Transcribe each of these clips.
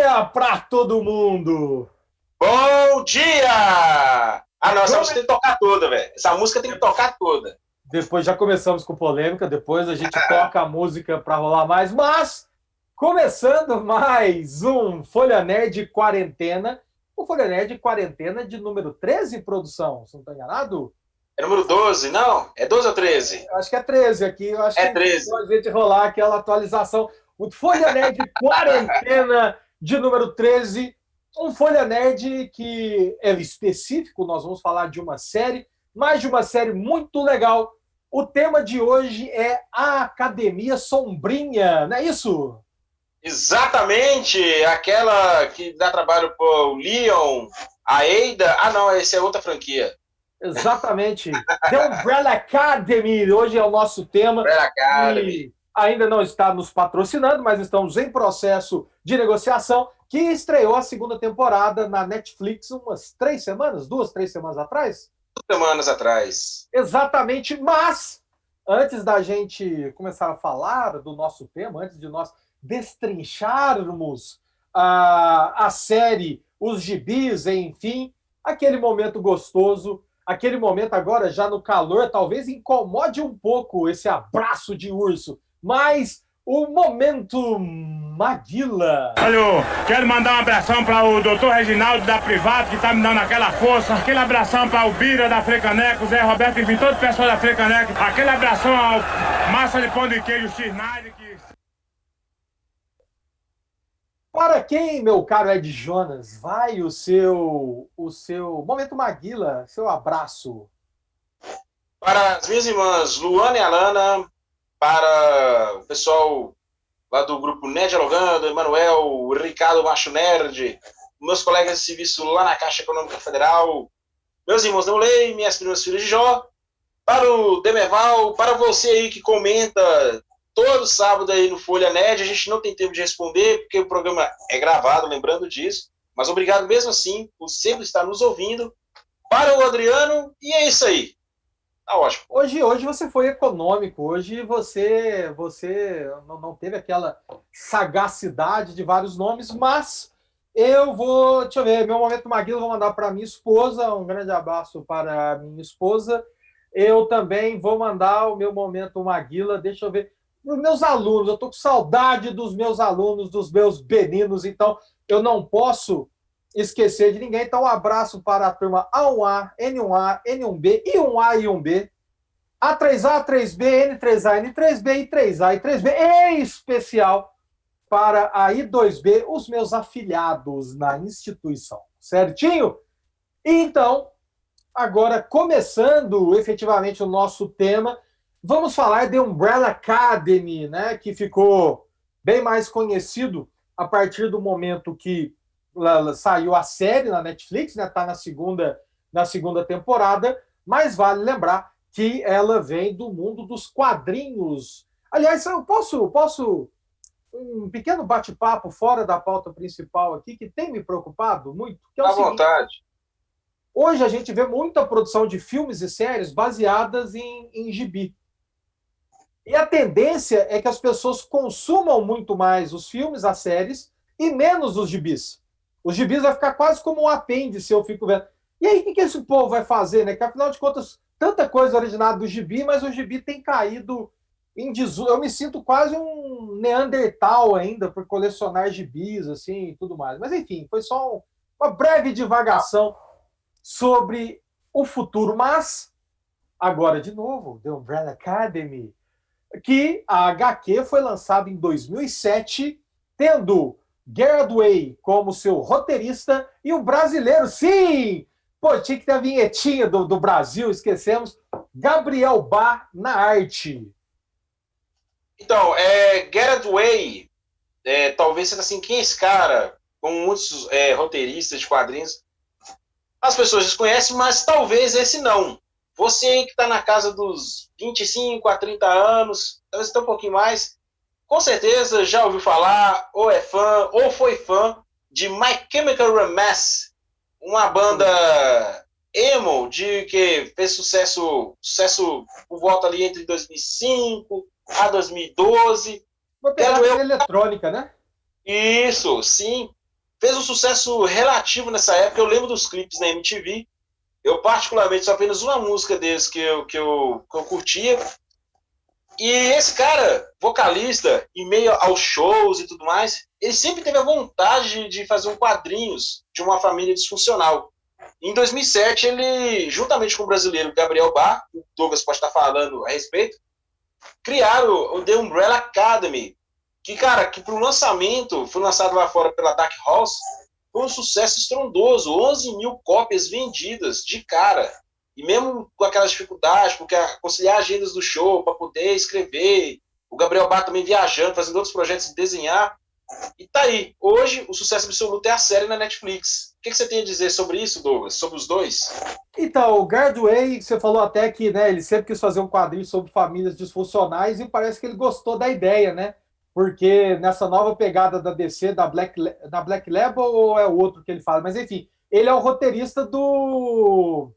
dia para todo mundo! Bom dia! Ah, não, essa música tem que tocar toda, velho. Essa música tem que tocar toda. Depois já começamos com polêmica, depois a gente toca a música para rolar mais, mas começando mais um Folha Nerd Quarentena, o Folha Nerd Quarentena de número 13, produção, se não estou enganado? É número 12, não? É 12 ou 13? Eu acho que é 13 aqui, eu acho É que 13. a gente rolar aquela atualização. O Folha Nerd Quarentena de número 13, um Folha Nerd que é específico, nós vamos falar de uma série, mas de uma série muito legal. O tema de hoje é a Academia Sombrinha, não é isso? Exatamente! Aquela que dá trabalho pro Leon, a Ada. Ah, não, esse é outra franquia. Exatamente. The Umbrella Academy, hoje é o nosso tema. Umbrella Academy. E ainda não está nos patrocinando, mas estamos em processo de negociação, que estreou a segunda temporada na Netflix umas 3 semanas, 2, 3 semanas atrás? 2 semanas atrás. Exatamente, mas antes da gente começar a falar do nosso tema, antes de nós destrincharmos a série, os gibis, enfim, aquele momento gostoso, aquele momento agora já no calor, talvez incomode um pouco esse abraço de urso, mas o momento Maguila. Alô, quero mandar um abração para o doutor Reginaldo da Privado, que tá me dando aquela força. Aquele abração para o Bira da Frecaneco, o Zé Roberto, enfim, todo o pessoal da Frecaneco. Aquele abração ao Massa de Pão de Queijo X9, que... Para quem, meu caro Ed Jonas, vai o seu momento Maguila, seu abraço? Para as minhas irmãs Luana e Alana, para o pessoal lá do grupo Nerd Dialogando, Emanuel, o Ricardo Macho Nerd, meus colegas de serviço lá na Caixa Econômica Federal, meus irmãos Neulei, minhas primas filhas de Jó, para o Demerval, para você aí que comenta todo sábado aí no Folha Nerd. A gente não tem tempo de responder, porque o programa é gravado, lembrando disso, mas obrigado mesmo assim por sempre estar nos ouvindo. Para o Adriano, e é isso aí. Tá ótimo. Hoje você foi econômico, hoje você não teve aquela sagacidade de vários nomes, mas eu vou, deixa eu ver, meu momento Maguila eu vou mandar para minha esposa, um grande abraço para a minha esposa. Eu também vou mandar o meu momento Maguila, deixa eu ver, para os meus alunos, eu estou com saudade dos meus alunos, dos meus beninos, então eu não posso esquecer de ninguém. Então, um abraço para a turma A1A, N1A, N1B, I1A e I1B, A3A, A3B, N3A, N3B, e 3A e 3B, em especial para a I2B, os meus afiliados na instituição. Certinho? Então, agora, começando efetivamente o nosso tema, vamos falar de Umbrella Academy, né, que ficou bem mais conhecido a partir do momento que saiu a série na Netflix, né? Tá na segunda temporada, mas vale lembrar que ela vem do mundo dos quadrinhos. Aliás, eu posso um pequeno bate-papo fora da pauta principal aqui, que tem me preocupado muito, que é o À seguinte: vontade. hoje a gente vê muita produção de filmes e séries baseadas em gibi. E a tendência é que as pessoas consumam muito mais os filmes, as séries, e menos os gibis. Os gibis vai ficar quase como um apêndice, eu fico vendo. E aí, o que esse povo vai fazer, né? Que afinal de contas, tanta coisa originada do gibi, mas o gibi tem caído em desuso. Eu me sinto quase um Neandertal ainda por colecionar gibis, assim, e tudo mais. Mas enfim, foi só uma breve divagação sobre o futuro. Mas, agora de novo, The Umbrella Academy, que a HQ foi lançada em 2007, tendo Gerard Way como seu roteirista e o brasileiro, sim! Pô, tinha que ter a vinhetinha do Brasil, esquecemos. Gabriel Bá na arte. Então, Gerard Way, talvez seja assim, quem é esse cara? Como muitos roteiristas de quadrinhos, as pessoas desconhecem, mas talvez esse não. Você aí que está na casa dos 25 a 30 anos, talvez até um pouquinho mais, com certeza já ouviu falar, ou é fã, ou foi fã de My Chemical Romance, uma banda emo que fez sucesso por volta ali entre 2005 a 2012. Uma pegada eletrônica, né? Isso, sim. fez um sucesso relativo nessa época. Eu lembro dos clipes na MTV. Eu, particularmente, só apenas uma música deles que eu curtia. E esse cara, vocalista, em meio aos shows e tudo mais, ele sempre teve a vontade de fazer um quadrinhos de uma família disfuncional. Em 2007, ele, juntamente com o brasileiro Gabriel Bá, o Douglas pode estar falando a respeito, criaram o The Umbrella Academy, que, cara, que pro lançamento, foi lançado lá fora pela Dark Horse, foi um sucesso estrondoso, 11 mil cópias vendidas de cara. E mesmo com aquelas dificuldades, porque conciliar agendas do show para poder escrever, o Gabriel Bá também viajando, fazendo outros projetos de desenhar. E tá aí. Hoje, o sucesso absoluto é a série na Netflix. O que você tem a dizer sobre isso, Douglas? Sobre os dois? Então, o Gardway, você falou até que, né, ele sempre quis fazer um quadrinho sobre famílias disfuncionais e parece que ele gostou da ideia, né? Porque nessa nova pegada da DC, da Black Label, ou é o outro que ele fala? Mas enfim, ele é o roteirista do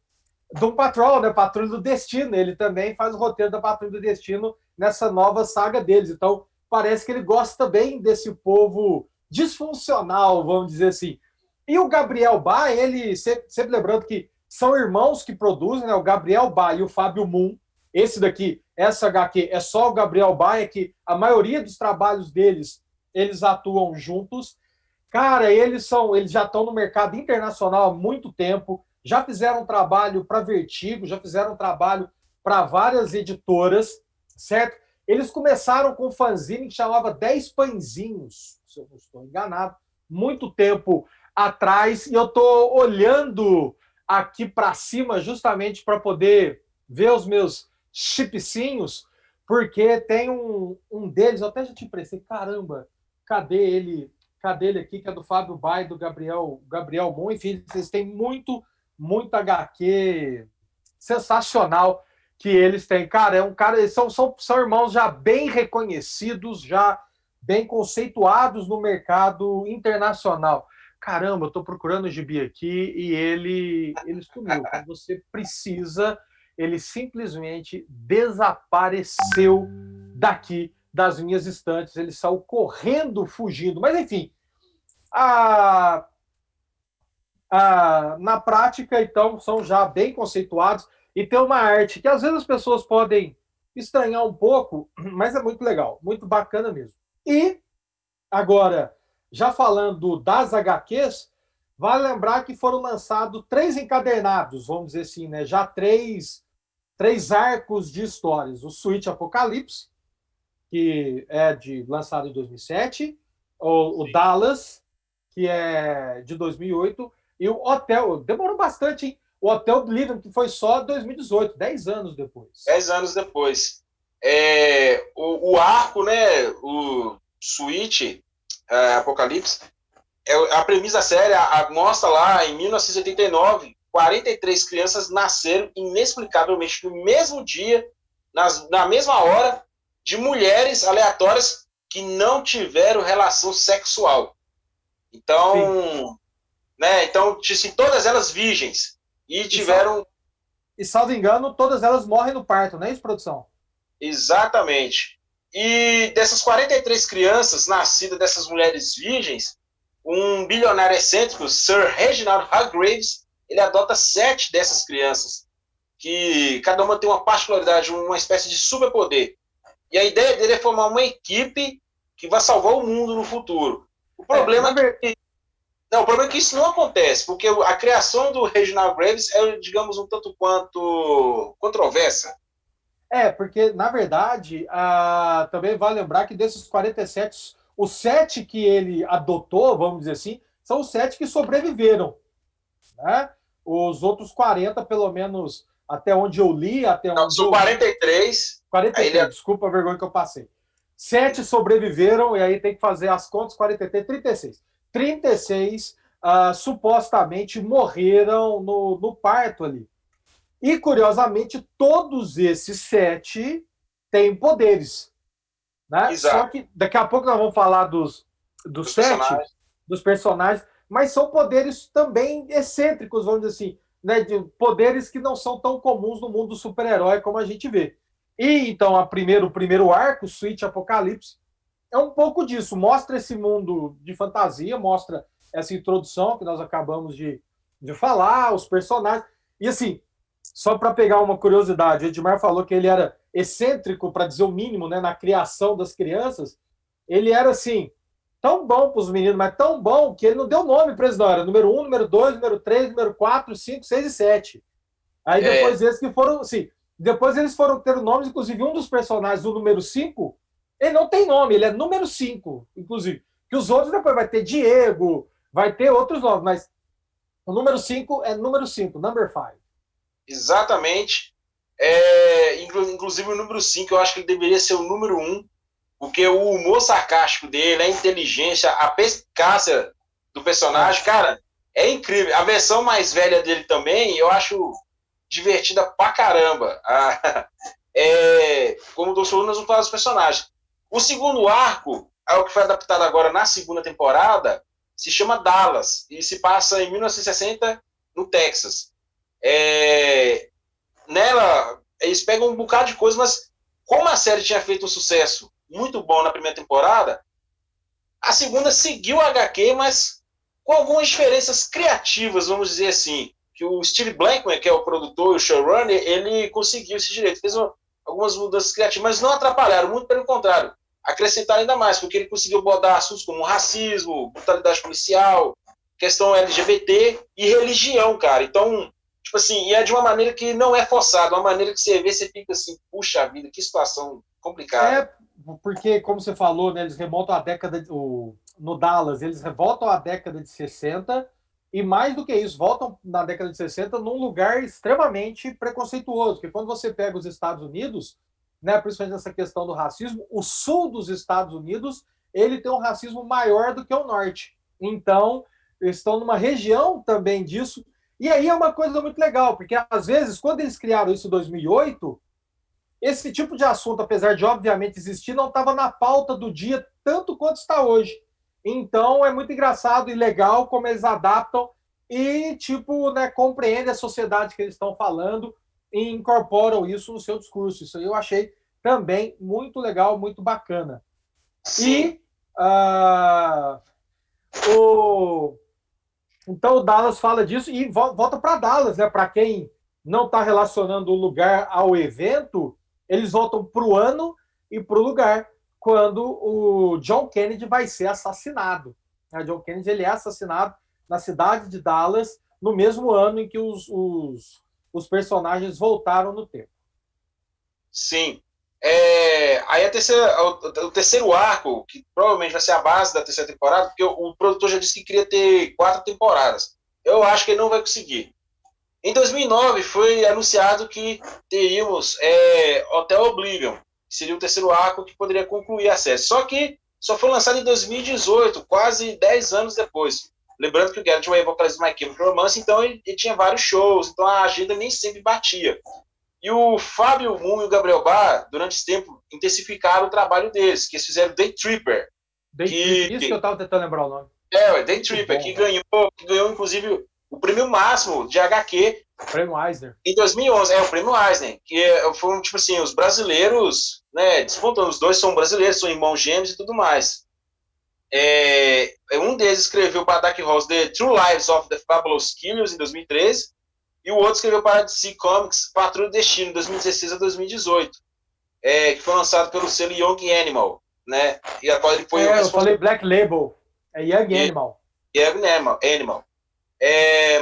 Patrol, né? Patrulha do Destino. Ele também faz o roteiro da Patrulha do Destino nessa nova saga deles. Então, parece que ele gosta bem desse povo disfuncional, vamos dizer assim. E o Gabriel Bá, ele, sempre lembrando que são irmãos que produzem, né? O Gabriel Bá e o Fábio Moon. Esse daqui, essa HQ, é só o Gabriel Bá, é que a maioria dos trabalhos deles, eles atuam juntos. Cara, eles já estão no mercado internacional há muito tempo, já fizeram um trabalho para Vertigo, já fizeram um trabalho para várias editoras, certo? Eles começaram com um fanzine que chamava 10 Pãezinhos, se eu não estou enganado, muito tempo atrás, e eu estou olhando aqui para cima justamente para poder ver os meus chipzinhos, porque tem um deles, eu até já te emprestei, caramba, cadê ele aqui, que é do Fábio Bá e do Gabriel Moon, enfim, vocês têm muito HQ sensacional que eles têm. Cara, eles são irmãos já bem reconhecidos, já bem conceituados no mercado internacional. Caramba, eu tô procurando o gibi aqui e ele sumiu. Quando você precisa, ele simplesmente desapareceu daqui das minhas estantes. Ele saiu correndo, fugindo. Mas, enfim, na prática, então, são já bem conceituados e tem uma arte que às vezes as pessoas podem estranhar um pouco, mas é muito legal, muito bacana mesmo. E, agora, já falando das HQs, vale lembrar que foram lançados 3 encadernados, vamos dizer assim, né? Já 3 arcos de histórias. O Switch Apocalipse, que é lançado em 2007, o Dallas, que é de 2008, e o Hotel, demorou bastante, hein? O Hotel Oblivion, que foi só 2018, 10 anos depois. 10 anos depois. O arco, né, o Switch Apocalipse, a premissa da série mostra lá, em 1989, 43 crianças nasceram inexplicavelmente no mesmo dia, na mesma hora, de mulheres aleatórias que não tiveram relação sexual. Então, né, se todas elas virgens e tiveram... E, salvo engano, todas elas morrem no parto, não é isso, produção? Exatamente. E dessas 43 crianças nascidas dessas mulheres virgens, um bilionário excêntrico, Sir Reginald Hargreaves, ele adota 7 dessas crianças, que cada uma tem uma particularidade, uma espécie de superpoder. E a ideia dele é formar uma equipe que vai salvar o mundo no futuro. O problema é que isso não acontece, porque a criação do Reginald Graves é, digamos, um tanto quanto controversa. Porque, na verdade, também vale lembrar que desses 47, os 7 que ele adotou, vamos dizer assim, são os 7 que sobreviveram. Né? Os outros 40, pelo menos, até onde eu li... São 43. 43, desculpa a vergonha que eu passei. 7 sobreviveram, e aí tem que fazer as contas, 43, 36. 36 supostamente morreram no parto ali. E, curiosamente, todos esses 7 têm poderes. Né? Só que daqui a pouco nós vamos falar dos 7, dos personagens, mas são poderes também excêntricos, vamos dizer assim, né? De poderes que não são tão comuns no mundo do super-herói como a gente vê. E, então, o primeiro arco, Switch Apocalipse, é um pouco disso. Mostra esse mundo de fantasia, mostra essa introdução que nós acabamos de falar, os personagens. E assim, só para pegar uma curiosidade, o Edmar falou que ele era excêntrico, para dizer o mínimo, né, na criação das crianças. Ele era assim, tão bom para os meninos, mas tão bom que ele não deu nome para eles, não. Era número 1, número 2, número 3, número 4, 5, 6 e 7. Aí depois eles que foram, assim, depois eles foram ter nomes, inclusive um dos personagens do número 5, ele não tem nome, ele é número 5, inclusive. Que os outros depois vai ter Diego, vai ter outros nomes, mas o número 5 é número 5, number 5. Exatamente. Inclusive o número 5, eu acho que ele deveria ser o número 1, porque o humor sarcástico dele, a inteligência, a perspicácia do personagem, cara, é incrível. A versão mais velha dele também, eu acho divertida pra caramba. Como o Dr. Lunas não fala dos personagens. O segundo arco, é o que foi adaptado agora na segunda temporada, se chama Dallas, e se passa em 1960 no Texas. Nela, eles pegam um bocado de coisa, mas como a série tinha feito um sucesso muito bom na primeira temporada, a segunda seguiu a HQ, mas com algumas diferenças criativas, vamos dizer assim, que o Steve Blankman, que é o produtor e o showrunner, ele conseguiu esse direito, fez algumas mudanças criativas, mas não atrapalharam, muito pelo contrário, acrescentaram ainda mais, porque ele conseguiu abordar assuntos como racismo, brutalidade policial, questão LGBT e religião, cara. Então, tipo assim, e é de uma maneira que não é forçada, uma maneira que você vê, você fica assim, puxa vida, que situação complicada. Porque, como você falou, né, eles remontam à década no Dallas, eles voltam à década de 60, e mais do que isso, voltam na década de 60 num lugar extremamente preconceituoso, porque quando você pega os Estados Unidos, né, principalmente essa questão do racismo, o sul dos Estados Unidos, ele tem um racismo maior do que o norte. Então, eles estão numa região também disso, e aí é uma coisa muito legal, porque às vezes, quando eles criaram isso em 2008, esse tipo de assunto, apesar de obviamente existir, não estava na pauta do dia tanto quanto está hoje. Então é muito engraçado e legal como eles adaptam e tipo, né, compreendem a sociedade que eles estão falando e incorporam isso no seu discurso. Isso aí eu achei também muito legal, muito bacana. Sim. E então o Dallas fala disso e volta para Dallas, né? Para quem não está relacionando o lugar ao evento, eles voltam para o ano e para o lugar quando o John Kennedy vai ser assassinado. O John Kennedy ele é assassinado na cidade de Dallas no mesmo ano em que os personagens voltaram no tempo. Sim. Aí o terceiro arco, que provavelmente vai ser a base da terceira temporada, porque o produtor já disse que queria ter 4 temporadas. Eu acho que ele não vai conseguir. Em 2009 foi anunciado que teríamos Hotel Oblivion, que seria o terceiro arco que poderia concluir a série. Só que só foi lançado em 2018, quase 10 anos depois. Lembrando que o Garrett Way é vocalista do My Chemical Romance, então ele tinha vários shows, então a agenda nem sempre batia. E o Fábio Moon e o Gabriel Bá, durante esse tempo, intensificaram o trabalho deles, que eles fizeram Day Tripper. Isso que eu estava tentando lembrar o nome. Day Tripper, que ganhou inclusive o prêmio máximo de HQ. Prêmio Eisner. Em 2011, o prêmio Eisner, que foram, tipo assim, os brasileiros, né, despontando, os dois são brasileiros, são irmãos gêmeos e tudo mais. Um deles escreveu para Dark Horse The True Lives of the Fabulous Killers, em 2013, e o outro escreveu para a DC Comics Patrulha do Destino, de 2016 a 2018, que foi lançado pelo selo Young Animal, né, e a qual ele foi... eu falei Black Label, Young Animal. Young Animal.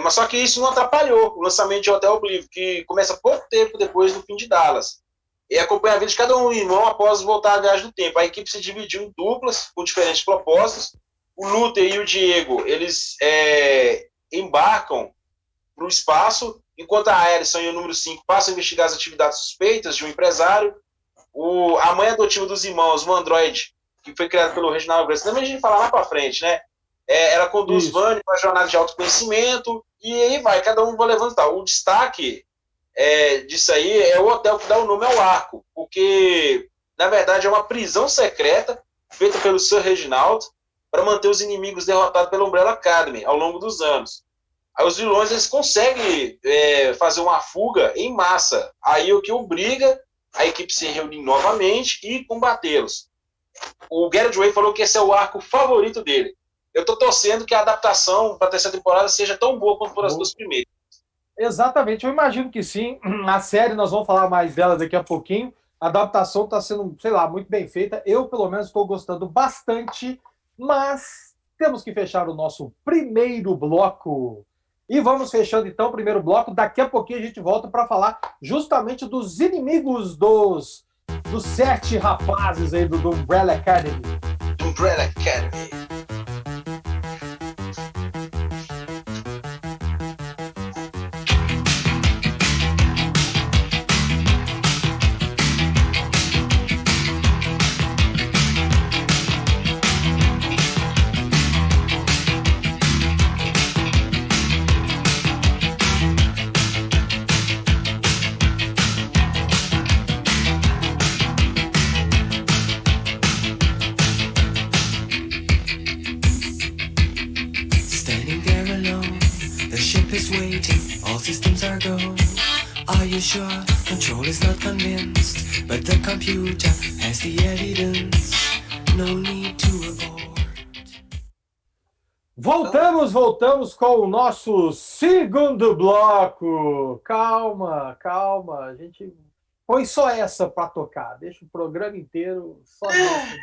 Mas só que isso não atrapalhou o lançamento de Hotel Oblivion, que começa pouco tempo depois do fim de Dallas. E acompanha a vida de cada um irmão após voltar à viagem do tempo. A equipe se dividiu em duplas, com diferentes propósitos. O Luther e o Diego, eles embarcam para o espaço, enquanto a Alison e o número 5 passam a investigar as atividades suspeitas de um empresário. A mãe adotiva dos irmãos, o Android, que foi criado pelo Reginald Grace, também a gente falar lá para frente, né? Ela conduz Vani para a jornada de autoconhecimento, e aí vai, cada um vai levando tal. O destaque disso aí é o hotel que dá o nome ao arco, porque, na verdade, é uma prisão secreta feita pelo Sir Reginald para manter os inimigos derrotados pela Umbrella Academy ao longo dos anos. Aí os vilões eles conseguem fazer uma fuga em massa, aí o que obriga a equipe a se reunir novamente e combatê-los. O Garrett Way falou que esse é o arco favorito dele. eu tô torcendo que a adaptação para a terceira temporada seja tão boa quanto foram as duas primeiras. Exatamente, eu imagino que sim. A série, nós vamos falar mais dela daqui a pouquinho. A adaptação está sendo, sei lá, muito bem feita. Eu, pelo menos, estou gostando bastante, mas temos que fechar o nosso primeiro bloco. E vamos fechando, então, o primeiro bloco. Daqui a pouquinho a gente volta para falar justamente dos inimigos dos 7 rapazes aí do Umbrella Academy. Umbrella Academy. Sure, control is not convinced, but the computer has the evidence. No need to abort. Voltamos com o nosso segundo bloco. Calma. A gente põe só essa para tocar. Deixa o programa inteiro só essa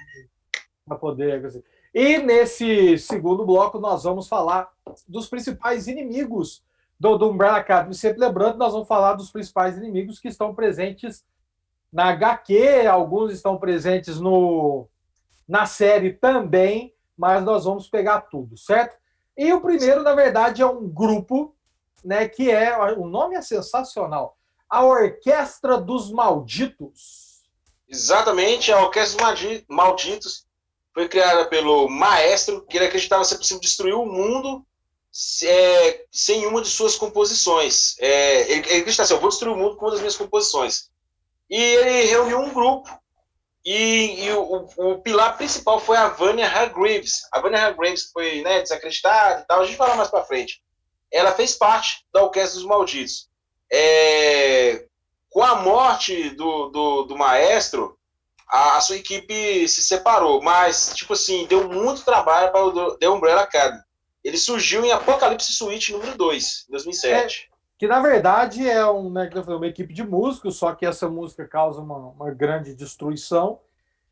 para poder. E nesse segundo bloco nós vamos falar dos principais inimigos do Umbrella Academy. Sempre lembrando, nós vamos falar dos principais inimigos que estão presentes na HQ, alguns estão presentes na série também, mas nós vamos pegar tudo, certo? E o primeiro, na verdade, é um grupo, né, que o nome é sensacional, a Orquestra dos Malditos. Exatamente, a Orquestra dos Malditos foi criada pelo Maestro, que ele acreditava ser possível destruir o mundo sem uma de suas composições. Ele acredita assim, eu vou destruir o mundo com uma das minhas composições. E ele reuniu um grupo, e o pilar principal foi a Vanya Hargreaves. A Vanya Hargreaves foi, né, desacreditada e tal, a gente vai falar mais pra frente. Ela fez parte da Orquestra dos Malditos. Com a morte do Maestro, a sua equipe se separou, mas, tipo assim, deu muito trabalho para o The Umbrella Academy. Ele surgiu em Apocalipse Suite número 2, em 2007. Que, na verdade, é uma equipe de músicos, só que essa música causa uma grande destruição.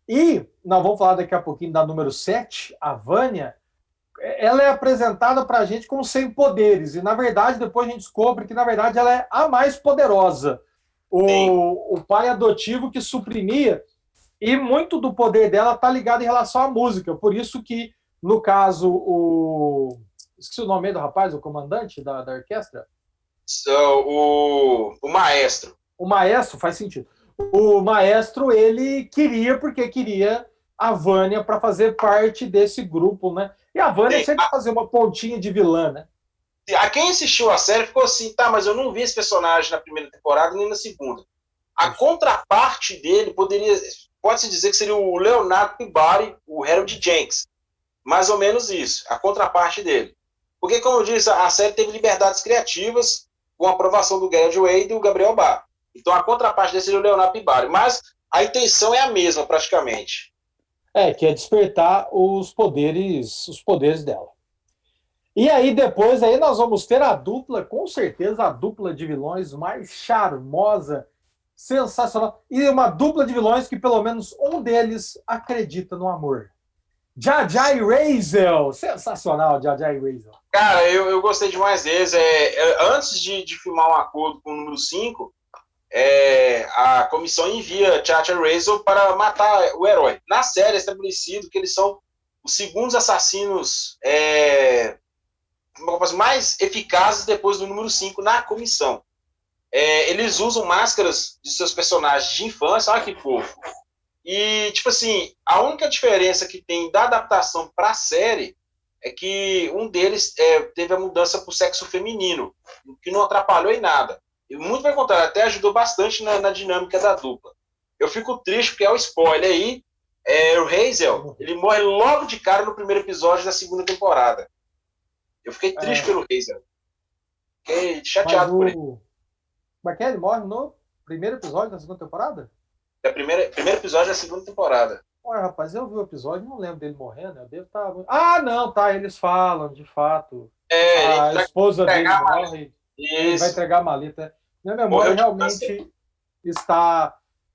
E nós vamos falar daqui a pouquinho da número 7, a Vanya. Ela é apresentada para a gente como sem poderes. E, na verdade, depois a gente descobre que, na verdade, ela é a mais poderosa. O pai adotivo que suprimia. E muito do poder dela está ligado em relação à música. Por isso que, no caso, esqueci o nome do rapaz, o comandante da orquestra? O Maestro. O Maestro, faz sentido. O Maestro, ele queria a Vanya para fazer parte desse grupo, né? E a Vanya sempre fazia uma pontinha de vilã, né? A quem assistiu a série ficou assim, tá, mas eu não vi esse personagem na primeira temporada nem na segunda. A contraparte dele pode-se dizer que seria o Leonard Peabody, o Harold Jenks. Mais ou menos isso, a contraparte dele. Porque, como eu disse, a série teve liberdades criativas com a aprovação do Gareth Way e do Gabriel Bá. Então, a contraparte dele seria o Leonard Peabody. Mas a intenção é a mesma, praticamente. Que é despertar os poderes dela. E aí, depois, nós vamos ter a dupla, com certeza, a dupla de vilões mais charmosa, sensacional. E uma dupla de vilões que, pelo menos, um deles acredita no amor. Jaja e Razel. Sensacional, Jaja e Razel. Cara, eu gostei demais deles. Antes de filmar um acordo com o número 5, a comissão envia Jaja e Razel para matar o herói. Na série é estabelecido que eles são os segundos assassinos mais eficazes depois do número 5 na comissão. Eles usam máscaras de seus personagens de infância. Olha que fofo. E, tipo assim, a única diferença que tem da adaptação para a série é que um deles teve a mudança para o sexo feminino, que não atrapalhou em nada. E muito pelo contrário, até ajudou bastante na dinâmica da dupla. Eu fico triste porque é o spoiler aí. O Hazel, ele morre logo de cara no primeiro episódio da segunda temporada. Eu fiquei triste pelo Hazel. Fiquei chateado por ele. Como é que ele morre no primeiro episódio da segunda temporada? É o primeiro episódio da segunda temporada. Ué, rapaz, eu vi o episódio, não lembro dele morrendo. Eu devo estar. Ah, não, tá. Eles falam, de fato. Ele A esposa dele entregar a morre. Ele vai isso. entregar a maleta. Minha memória Morreu de câncer. realmente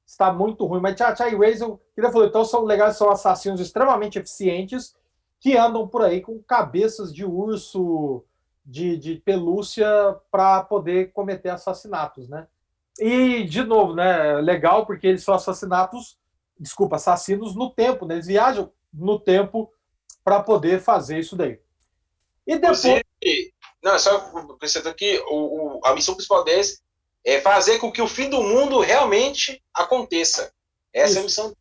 está muito ruim. Mas Tchá e Razel, queria falar, então são legais, são assassinos extremamente eficientes que andam por aí com cabeças de urso de pelúcia para poder cometer assassinatos, né? E, de novo, né? Legal porque eles são assassinos no tempo, né? Eles viajam no tempo para poder fazer isso daí. E depois. Inclusive, não, só acrescentando que a missão principal deles é fazer com que o fim do mundo realmente aconteça. Essa é a missão.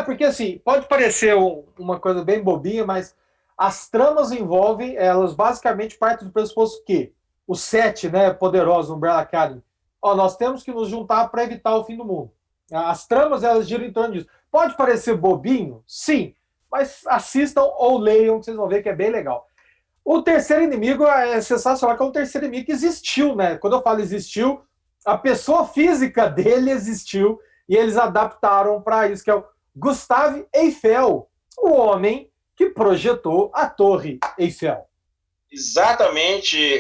Porque assim, pode parecer uma coisa bem bobinha, mas as tramas envolvem, elas basicamente partem do pressuposto que os 7, né, poderosos Umbrella Academy, nós temos que nos juntar para evitar o fim do mundo. As tramas, elas giram em torno disso. Pode parecer bobinho? Sim, mas assistam ou leiam, que vocês vão ver que é bem legal. O terceiro inimigo é sensacional, que é um terceiro inimigo que existiu, né? Quando eu falo existiu, a pessoa física dele existiu e eles adaptaram para isso, que é o Gustave Eiffel, o homem que projetou a Torre Eiffel. Exatamente.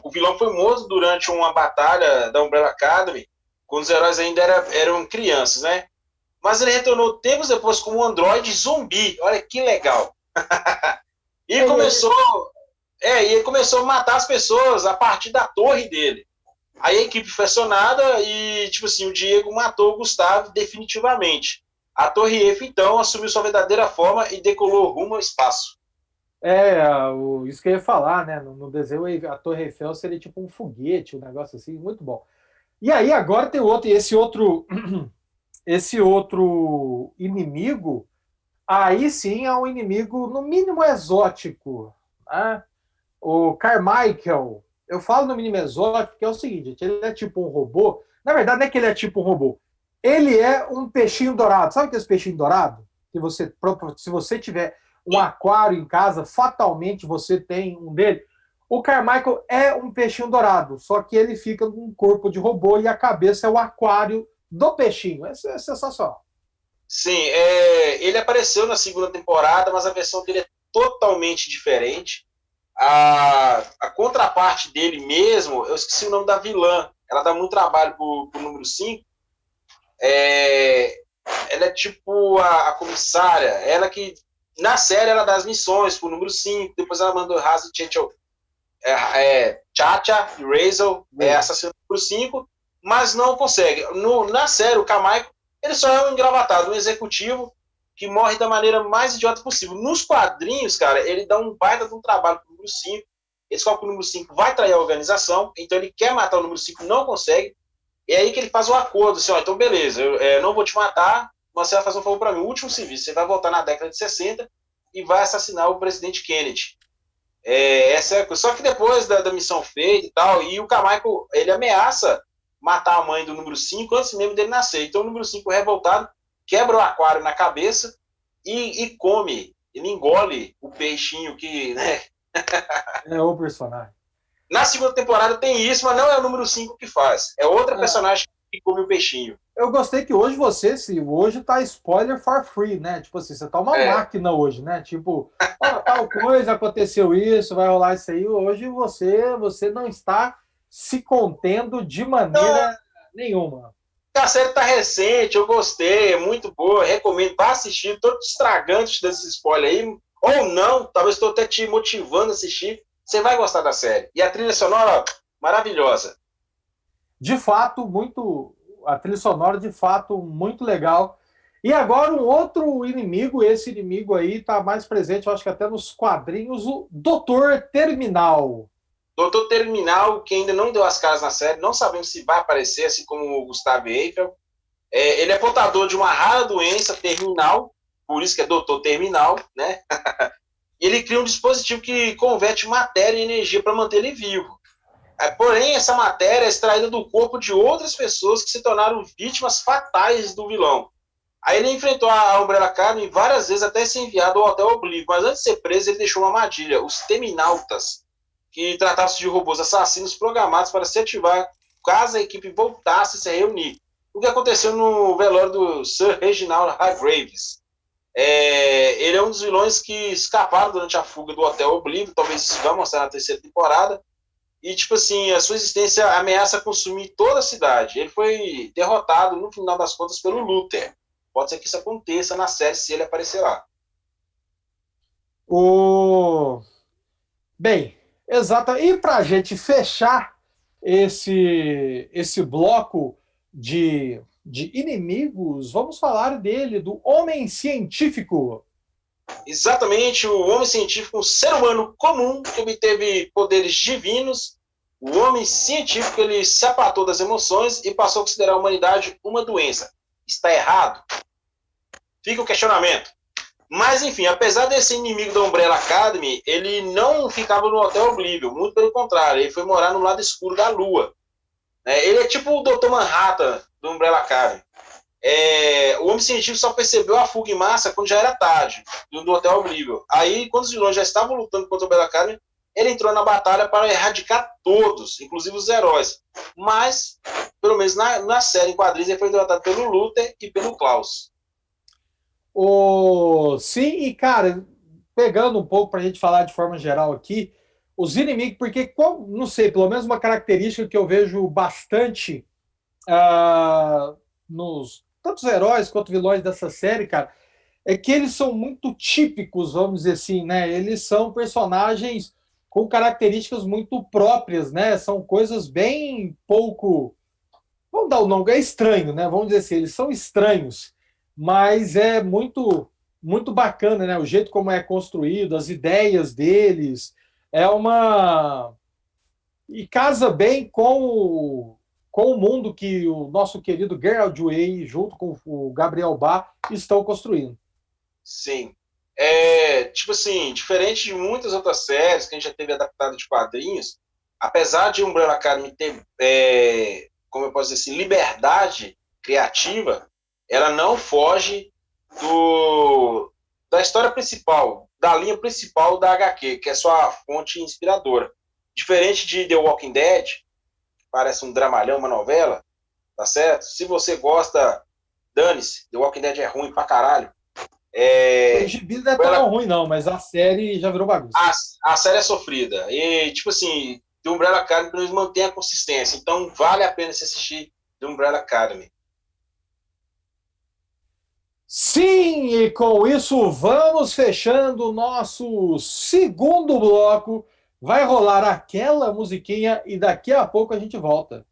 O vilão foi morto durante uma batalha da Umbrella Academy, quando os heróis ainda eram crianças, né? Mas ele retornou tempos depois como um androide zumbi. Olha que legal. E ele começou a matar as pessoas a partir da torre dele. Aí a equipe foi acionada e, tipo assim, o Diego matou o Gustavo definitivamente. A Torre Eiffel, então, assumiu sua verdadeira forma e decolou rumo ao espaço. Isso que eu ia falar, né? No desenho, a Torre Eiffel seria tipo um foguete, um negócio assim, muito bom. E aí, agora tem esse outro inimigo, aí sim é um inimigo, no mínimo, exótico. Né? O Carmichael. Eu falo no mínimo exótico porque é o seguinte, gente, ele é tipo um robô. Na verdade, não é que ele é tipo um robô. Ele é um peixinho dourado. Sabe aquele peixinho dourado? Se você tiver um aquário em casa, fatalmente você tem um dele. O Carmichael é um peixinho dourado, só que ele fica num corpo de robô e a cabeça é o aquário do peixinho. É sensacional. Sim, ele apareceu na segunda temporada, mas a versão dele é totalmente diferente. A contraparte dele mesmo, eu esqueci o nome da vilã, ela dá muito trabalho pro número 5. Ela é tipo a comissária, ela que na série ela dá as missões pro número 5, depois ela manda o Hazel, Chacha e Razel assassino número 5, mas não consegue. Na série, o Carmichael, ele só é um engravatado, um executivo que morre da maneira mais idiota possível. Nos quadrinhos, cara, ele dá um baita de um trabalho pro número 5, ele descobre que o número 5 vai trair a organização, então ele quer matar o número 5, não consegue. É aí que ele faz um acordo, assim, então beleza, eu não vou te matar, mas você vai fazer um favor para mim, o último serviço, você vai voltar na década de 60 e vai assassinar o presidente Kennedy. Só que depois da missão feita e tal, e o Carmichael, ele ameaça matar a mãe do número 5 antes mesmo dele nascer. Então o número 5 revoltado quebra o aquário na cabeça e come, ele engole o peixinho que, né? É o personagem. Na segunda temporada tem isso, mas não é o número 5 que faz. É outra personagem que come o peixinho. Eu gostei que hoje hoje tá spoiler for free, né? Tipo assim, você tá uma máquina hoje, né? Tipo, tal coisa, aconteceu isso, vai rolar isso aí. Hoje você não está se contendo de maneira nenhuma. A série tá recente, eu gostei, é muito boa, recomendo para assistir. Tô estragando desses spoilers aí, ou não, talvez estou até te motivando a assistir. Você vai gostar da série. E a trilha sonora, maravilhosa. De fato, a trilha sonora, de fato, muito legal. E agora um outro inimigo, esse inimigo aí tá mais presente, eu acho que até nos quadrinhos, o Doutor Terminal. Doutor Terminal, que ainda não deu as caras na série, não sabemos se vai aparecer, assim como o Gustave Eiffel. Ele é portador de uma rara doença terminal, por isso que é Doutor Terminal, né? E ele cria um dispositivo que converte matéria em energia para manter ele vivo. Porém, essa matéria é extraída do corpo de outras pessoas que se tornaram vítimas fatais do vilão. Aí ele enfrentou a Umbrella Academy várias vezes até ser enviado ao Hotel Oblívio, mas antes de ser preso ele deixou uma armadilha, os Terminautas, que tratavam-se de robôs assassinos programados para se ativar caso a equipe voltasse a se reunir. O que aconteceu no velório do Sir Reginald Hargreaves. Ele é um dos vilões que escaparam durante a fuga do Hotel Oblivion, talvez isso vá mostrar na terceira temporada, e, tipo assim, a sua existência ameaça consumir toda a cidade. Ele foi derrotado, no final das contas, pelo Luther. Pode ser que isso aconteça na série, se ele aparecer lá. Bem, exato. E para a gente fechar esse bloco de inimigos, vamos falar dele, do Homem Científico. Exatamente, o homem científico, um ser humano comum que obteve poderes divinos. O homem científico, ele se apartou das emoções e passou a considerar a humanidade uma doença. Está errado? Fica o questionamento. Mas, enfim, apesar desse inimigo da Umbrella Academy, ele não ficava no Hotel Oblivion, muito pelo contrário, ele foi morar no lado escuro da Lua. Ele é tipo o Dr. Manhattan do Umbrella Academy. O homem científico só percebeu a fuga em massa quando já era tarde, do Hotel Oblivion. Aí, quando os vilões já estavam lutando contra o Umbrella Academy, ele entrou na batalha para erradicar todos, inclusive os heróis. Mas, pelo menos na série em quadrinhos, ele foi derrotado pelo Luther e pelo Klaus. Sim, e cara, pegando um pouco para a gente falar de forma geral aqui, os inimigos, porque, não sei, pelo menos uma característica que eu vejo bastante nos tanto os heróis quanto vilões dessa série, cara, é que eles são muito típicos, vamos dizer assim, né? Eles são personagens com características muito próprias, né? São coisas bem pouco... Vamos dar o nome, é estranho, né? Vamos dizer assim, eles são estranhos, mas é muito, muito bacana, né? O jeito como é construído, as ideias deles, e casa bem com o mundo que o nosso querido Geralt Way, junto com o Gabriel Bá, estão construindo. Sim. Tipo assim, diferente de muitas outras séries que a gente já teve adaptado de quadrinhos, apesar de Umbrella Academy ter, como eu posso dizer assim, liberdade criativa, ela não foge da história principal, da linha principal da HQ, que é sua fonte inspiradora. Diferente de The Walking Dead, parece um dramalhão, uma novela, tá certo? Se você gosta, dane-se, The Walking Dead é ruim pra caralho. O gibi não é tão ruim, não, mas a série já virou bagunça. A série é sofrida. E, tipo assim, The Umbrella Academy mantém a consistência. Então, vale a pena se assistir The Umbrella Academy. Sim, e com isso vamos fechando o nosso segundo bloco. Vai rolar aquela musiquinha e daqui a pouco a gente volta.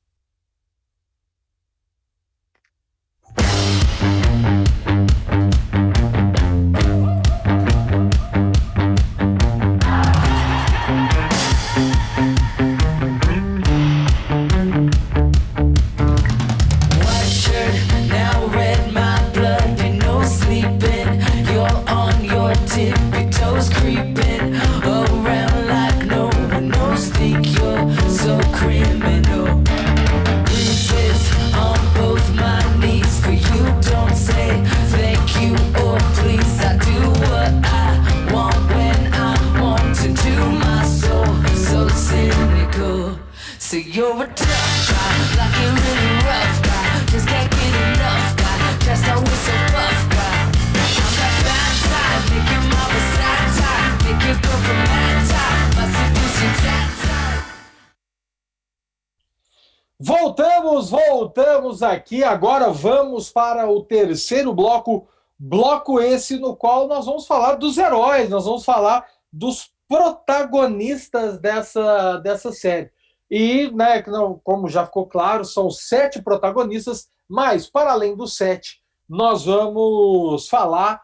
Voltamos aqui, agora vamos para o terceiro bloco esse no qual nós vamos falar dos heróis, nós vamos falar dos protagonistas dessa série. E, né, como já ficou claro, são 7 protagonistas, mas, para além dos 7, nós vamos falar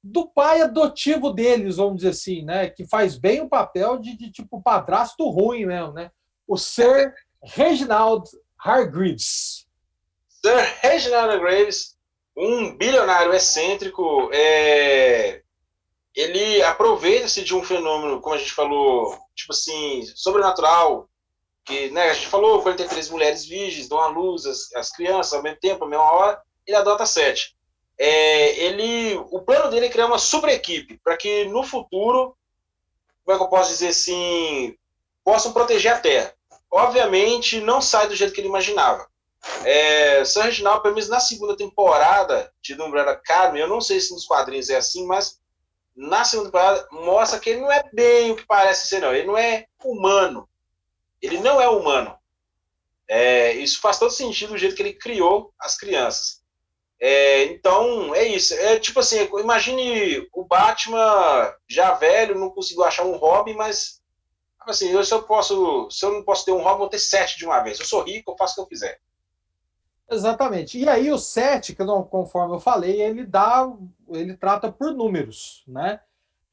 do pai adotivo deles, vamos dizer assim, né, que faz bem o papel de tipo padrasto ruim mesmo, né? O Sir Reginald Hargreaves. Sir Reginald Hargreaves, um bilionário excêntrico, ele aproveita-se de um fenômeno, como a gente falou, tipo assim, sobrenatural, que, né, a gente falou, 43 mulheres virgens dão à luz as crianças ao mesmo tempo, à mesma hora, ele adota 7. O plano dele é criar uma super equipe, para que no futuro, como é que eu posso dizer assim, possam proteger a Terra. Obviamente, não sai do jeito que ele imaginava. Sir Reginald, pelo menos na segunda temporada de The Umbrella Academy, eu não sei se nos quadrinhos é assim, mas na segunda temporada mostra que ele não é bem o que parece ser, não. Ele não é humano. Ele não é humano. Isso faz todo sentido do jeito que ele criou as crianças. Então, é isso. Tipo assim, imagine o Batman já velho, não conseguiu achar um hobby, mas assim, se eu não posso ter um hobby, vou ter 7 de uma vez. Eu sou rico, eu faço o que eu quiser. Exatamente. E aí o 7, que não, conforme eu falei, ele trata por números, né?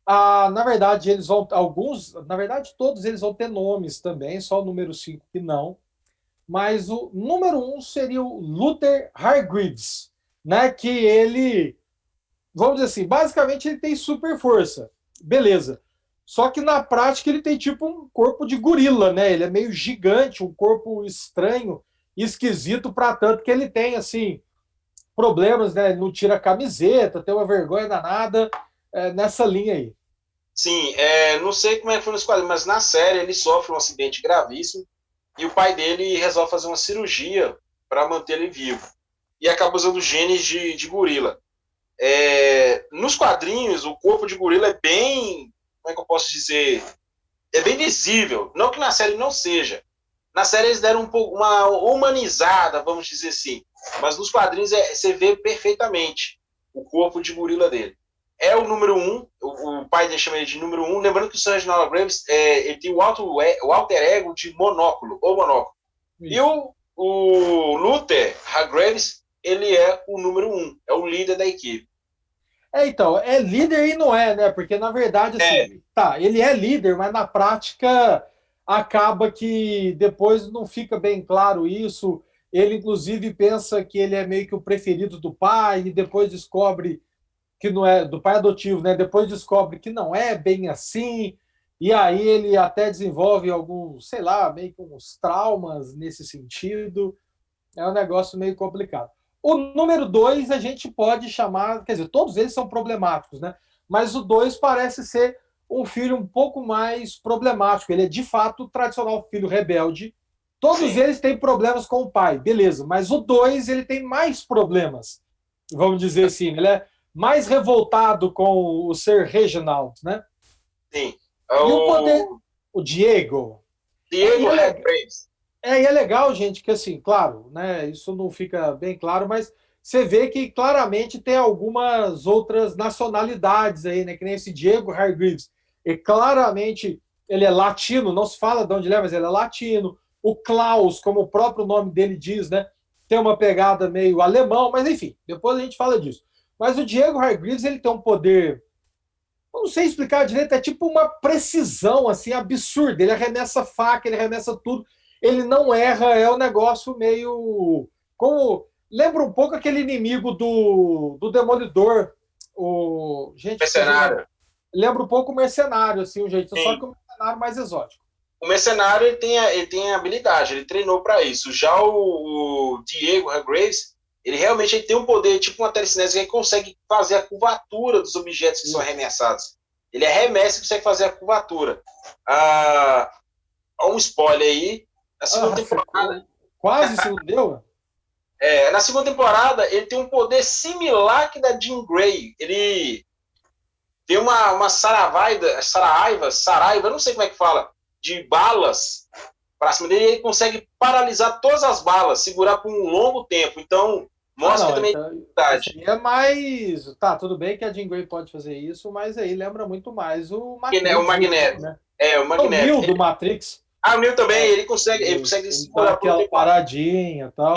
Na verdade, todos eles vão ter nomes também, só o número 5 que não. Mas o número 1 seria o Luther Hargreaves, né? Que ele, vamos dizer assim, basicamente ele tem super força. Beleza. Só que na prática ele tem tipo um corpo de gorila, né? Ele é meio gigante, um corpo estranho, esquisito para tanto que ele tem assim problemas, né? Ele não tira a camiseta, tem uma vergonha danada nessa linha aí. Sim, não sei como é que foi nos quadrinhos, mas na série ele sofre um acidente gravíssimo e o pai dele resolve fazer uma cirurgia para manter ele vivo. E acaba usando genes de gorila. Nos quadrinhos, o corpo de gorila é bem, como é que eu posso dizer? É bem visível. Não que na série não seja. Na série eles deram uma humanizada, vamos dizer assim. Mas nos quadrinhos você vê perfeitamente o corpo de gorila dele. É o número 1, o pai dele chama ele de número 1. Lembrando que o Sir Reginald Graves ele tem o alter ego de Monóculo, ou Monóculo. Isso. E o Luther Hargreaves, ele é o número 1, é o líder da equipe. Então, é líder e não é, né? Porque, na verdade, assim, ele é líder, mas na prática acaba que depois não fica bem claro isso. Ele, inclusive, pensa que ele é meio que o preferido do pai e depois descobre que não é, do pai adotivo, né? Depois descobre que não é bem assim, e aí ele até desenvolve alguns, sei lá, meio que uns traumas nesse sentido. É um negócio meio complicado. O número 2 a gente pode chamar, quer dizer, todos eles são problemáticos, né? Mas o 2 parece ser um filho um pouco mais problemático. Ele é, de fato, o tradicional filho rebelde. Todos eles têm problemas com o pai, beleza. Mas o 2 ele tem mais problemas, vamos dizer assim. Ele é mais revoltado com o Sir Reginald, né? Sim. E o poder... O Diego. Diego Hargreaves. E é legal, gente, que assim, claro, né, isso não fica bem claro, mas você vê que claramente tem algumas outras nacionalidades aí, né, que nem esse Diego Hargreaves. E claramente ele é latino, não se fala de onde ele é, mas ele é latino. O Klaus, como o próprio nome dele diz, né, tem uma pegada meio alemão, mas enfim, depois a gente fala disso. Mas o Diego Hargreaves, ele tem um poder, eu não sei explicar direito, é tipo uma precisão assim absurda. Ele arremessa faca, ele arremessa tudo. Ele não erra, é um negócio meio... Lembra um pouco aquele inimigo do Demolidor. Mercenário. Lembra um pouco o Mercenário, assim, o jeito. Sim. Só que o Mercenário mais exótico. O Mercenário ele tem a habilidade, ele treinou para isso. Já o Diego Hargreaves, ele realmente tem um poder, tipo uma telecinese, que ele consegue fazer a curvatura dos objetos que são arremessados. Ele arremessa e consegue fazer a curvatura. Um spoiler aí. Na segunda temporada. Quase se não deu? Na segunda temporada, ele tem um poder similar que da Jean Grey. Ele tem uma saraiva, não sei como é que fala, de balas pra cima dele, e ele consegue paralisar todas as balas, segurar por um longo tempo. Então, mostra que também tem dificuldade. É mais... Tá, tudo bem que a Jean Grey pode fazer isso, mas aí lembra muito mais o Matrix. O Magneto. Né? O Magneto. O Neo do Matrix. O Neo também, ele consegue segurar aquela paradinha e tal.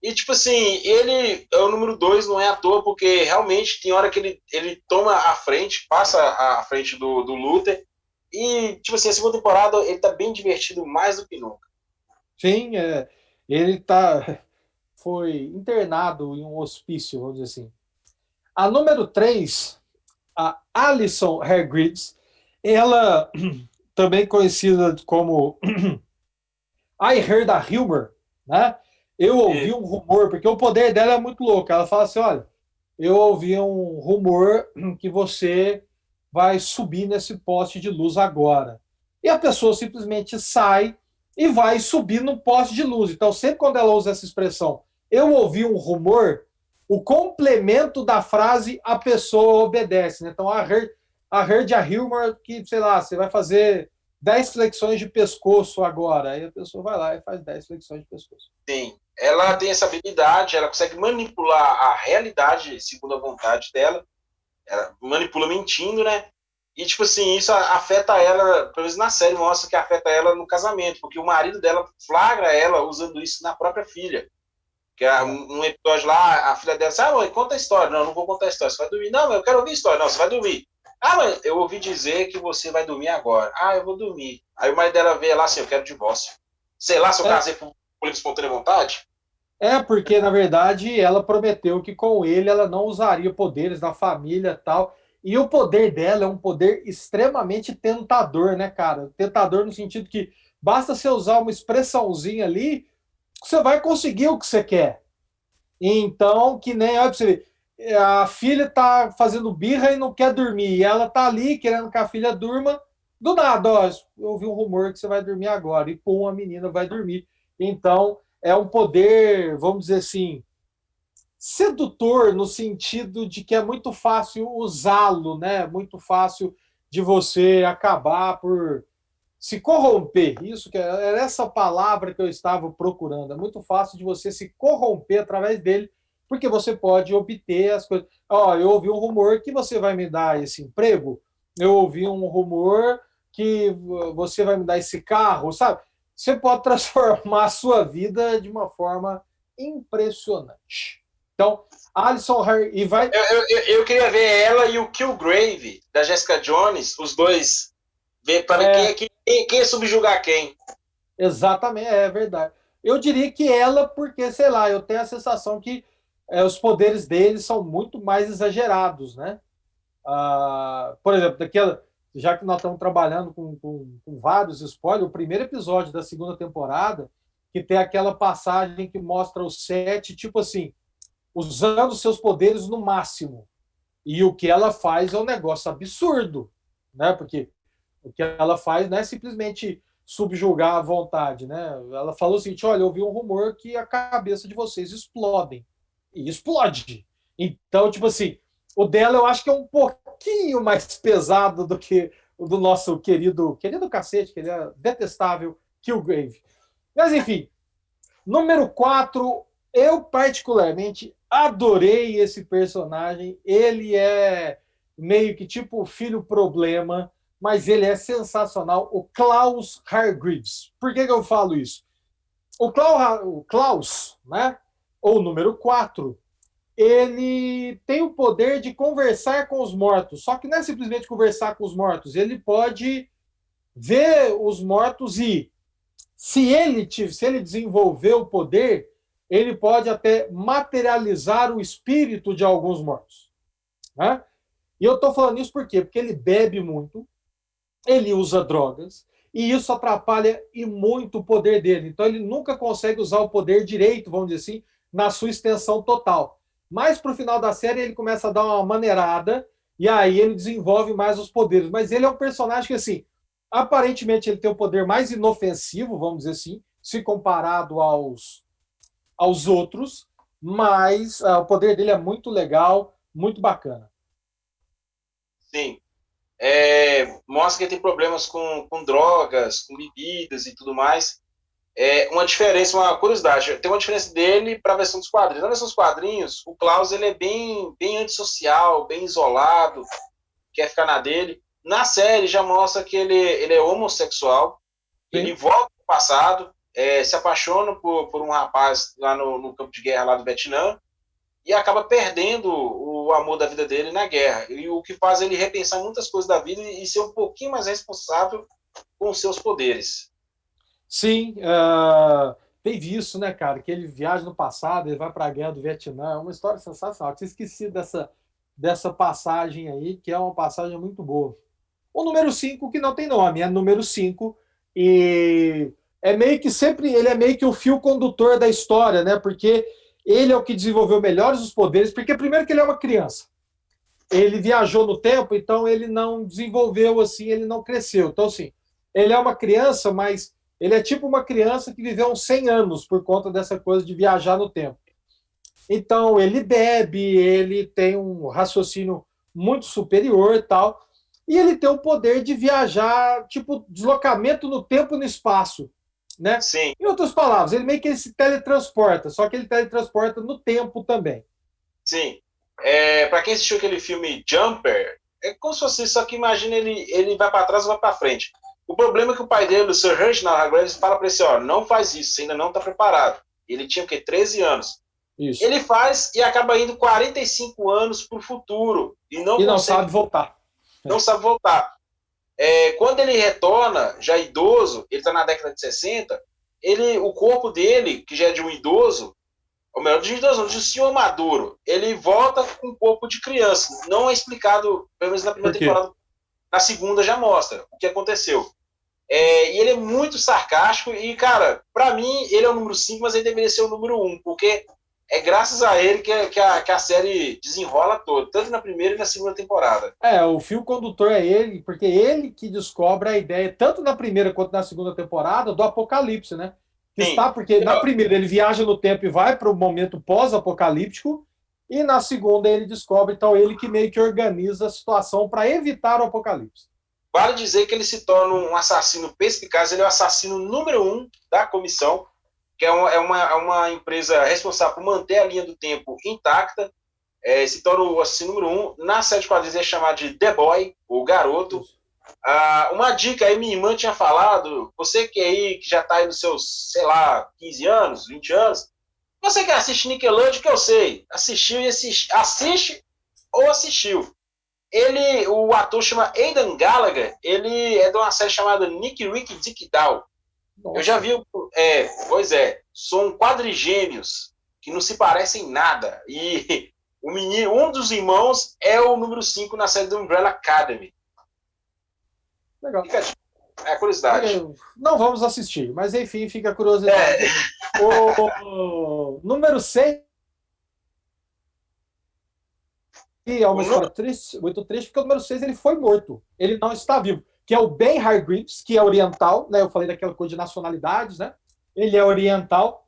E, tipo assim, ele é o número 2, não é à toa, porque realmente tem hora que ele toma a frente, passa à frente do Luther, e, tipo assim, a segunda temporada ele tá bem divertido mais do que nunca. Sim, ele foi internado em um hospício, vamos dizer assim. A número 3, a Alison Hargreaves, ela... também conhecida como I Heard a Rumor, né? Eu ouvi um rumor, porque o poder dela é muito louco. Ela fala assim, olha, eu ouvi um rumor que você vai subir nesse poste de luz agora. E a pessoa simplesmente sai e vai subir no poste de luz. Então, sempre quando ela usa essa expressão, eu ouvi um rumor, o complemento da frase, a pessoa obedece. Né? Então, I heard a rumor que, sei lá, você vai fazer 10 flexões de pescoço agora. Aí a pessoa vai lá e faz 10 flexões de pescoço. Sim, ela tem essa habilidade, ela consegue manipular a realidade segundo a vontade dela, ela manipula mentindo, né? E, tipo assim, isso afeta ela, pelo menos na série mostra que afeta ela no casamento, porque o marido dela flagra ela usando isso na própria filha. Que é um episódio lá, a filha dela diz, mãe, conta a história. Não vou contar a história, você vai dormir. Não, eu quero ouvir a história. Não, você vai dormir. Mãe, eu ouvi dizer que você vai dormir agora. Eu vou dormir. Aí o marido dela vê lá assim, eu quero divórcio. Sei lá se eu casei por livre espontânea vontade. Porque, na verdade, ela prometeu que com ele ela não usaria poderes da família e tal. E o poder dela é um poder extremamente tentador, né, cara? Tentador no sentido que basta você usar uma expressãozinha ali, você vai conseguir o que você quer. Então, que nem, olha pra você ver, a filha tá fazendo birra e não quer dormir, e ela tá ali querendo que a filha durma, do nada, ó, eu ouvi um rumor que você vai dormir agora, e pum, a menina vai dormir. Então, é um poder, vamos dizer assim, sedutor no sentido de que é muito fácil usá-lo, né? Muito fácil de você acabar por se corromper. Isso que era essa palavra que eu estava procurando. É muito fácil de você se corromper através dele, porque você pode obter as coisas. Eu ouvi um rumor que você vai me dar esse emprego. Eu ouvi um rumor que você vai me dar esse carro, sabe? Você pode transformar a sua vida de uma forma impressionante. Então, Alison Harry e vai. Eu queria ver ela e o Killgrave da Jessica Jones, os dois, ver para ver quem é subjugar quem. Exatamente, é verdade. Eu diria que ela, porque, sei lá, eu tenho a sensação que os poderes deles são muito mais exagerados, né? Por exemplo, já que nós estamos trabalhando com vários spoilers, o primeiro episódio da segunda temporada, que tem aquela passagem que mostra o Seth, tipo assim, usando seus poderes no máximo. E o que ela faz é um negócio absurdo, né? Porque o que ela faz não é simplesmente subjugar a vontade, né? Ela falou assim, olha, eu vi um rumor que a cabeça de vocês explodem. E explode. Então, tipo assim, o dela eu acho que é um pouquinho mais pesado do que o do nosso querido cacete, que ele é detestável, Killgrave. Mas, enfim, número 4, eu particularmente adorei esse personagem. Ele é meio que tipo o filho problema, mas ele é sensacional. O Klaus Hargreaves. Por que eu falo isso? O Klaus, né? Ou número 4, ele tem o poder de conversar com os mortos. Só que não é simplesmente conversar com os mortos. Ele pode ver os mortos e, se ele desenvolver o poder, ele pode até materializar o espírito de alguns mortos. Né? E eu estou falando isso por quê? Porque ele bebe muito, ele usa drogas, e isso atrapalha e muito o poder dele. Então ele nunca consegue usar o poder direito, vamos dizer assim, na sua extensão total. Mas para o final da série ele começa a dar uma maneirada, e aí ele desenvolve mais os poderes. Mas ele é um personagem que, assim, aparentemente ele tem o poder mais inofensivo, vamos dizer assim, se comparado aos outros, mas o poder dele é muito legal, muito bacana. Sim. Mostra que ele tem problemas com drogas, com bebidas e tudo mais. Uma diferença, uma curiosidade, tem uma diferença dele para a versão dos quadrinhos. Na versão dos quadrinhos, o Klaus ele é bem antissocial, bem isolado, quer ficar na dele. Na série já mostra que ele é homossexual. Sim. Ele volta ao passado, se apaixona por um rapaz lá no campo de guerra lá do Vietnã e acaba perdendo o amor da vida dele na guerra. E o que faz ele repensar muitas coisas da vida e ser um pouquinho mais responsável com os seus poderes. Sim, teve isso, né, cara? Que ele viaja no passado, ele vai para a guerra do Vietnã. É uma história sensacional. Eu tinha esquecido dessa passagem aí, que é uma passagem muito boa. O número 5, que não tem nome, é número 5, e é meio que sempre, ele é meio que o fio condutor da história, né? Porque ele é o que desenvolveu melhores os poderes, porque primeiro que ele é uma criança. Ele viajou no tempo, então ele não desenvolveu assim, ele não cresceu. Então, assim, ele é uma criança, mas Ele é tipo uma criança que viveu uns 100 anos por conta dessa coisa de viajar no tempo. Então, ele bebe, ele tem um raciocínio muito superior e tal, e ele tem o poder de viajar, tipo, deslocamento no tempo e no espaço, né? Sim. Em outras palavras, ele meio que ele se teletransporta, só que ele teletransporta no tempo também. Sim. Para quem assistiu aquele filme Jumper, é como se fosse, só que imagina ele vai para trás ou vai para frente. O problema é que o pai dele, o Sir Reginald Hargreaves, fala para ele, ó, não faz isso, você ainda não está preparado. Ele tinha o quê? 13 anos. Isso. Ele faz e acaba indo 45 anos para o futuro e não sabe voltar. Não sabe voltar. Quando ele retorna, já idoso, ele está na década de 60, o corpo dele, que já é de um idoso, ou melhor, de um idoso, de um senhor maduro, ele volta com o corpo de criança. Não é explicado, pelo menos na primeira temporada. Na segunda já mostra o que aconteceu. E ele é muito sarcástico e, cara, pra mim, ele é o número 5, mas ele deveria ser o número 1, porque é graças a ele que a série desenrola toda, tanto na primeira e na segunda temporada. O fio condutor é ele, porque ele que descobre a ideia, tanto na primeira quanto na segunda temporada, do apocalipse, né? Porque na primeira ele viaja no tempo e vai para o momento pós-apocalíptico, e na segunda ele descobre, então ele que meio que organiza a situação para evitar o apocalipse. Vale dizer que ele se torna um assassino perspicaz, ele é o assassino número 1 da comissão, que é uma empresa responsável por manter a linha do tempo intacta, se torna o assassino número 1. Na série de quadrinhos é chamado de The Boy, o garoto. Uma dica aí, minha irmã tinha falado, você que já está aí nos seus, sei lá, 15 anos, 20 anos, você que assiste Nickelodeon, que eu sei, assiste ou assistiu. O ator chama Aidan Gallagher, ele é de uma série chamada Nick, Rick, Dick, Dow. Nossa. Eu já vi, são quadrigêmeos que não se parecem em nada. E um dos irmãos é o número 5 na série do Umbrella Academy. Legal. É curiosidade. Não vamos assistir, mas enfim, fica a curiosidade. O número 6 é uma história triste, muito triste, porque o número 6 ele foi morto. Ele não está vivo. Que é o Ben Hargreaves, que é oriental, né? Eu falei daquela coisa de nacionalidades, né? Ele é oriental.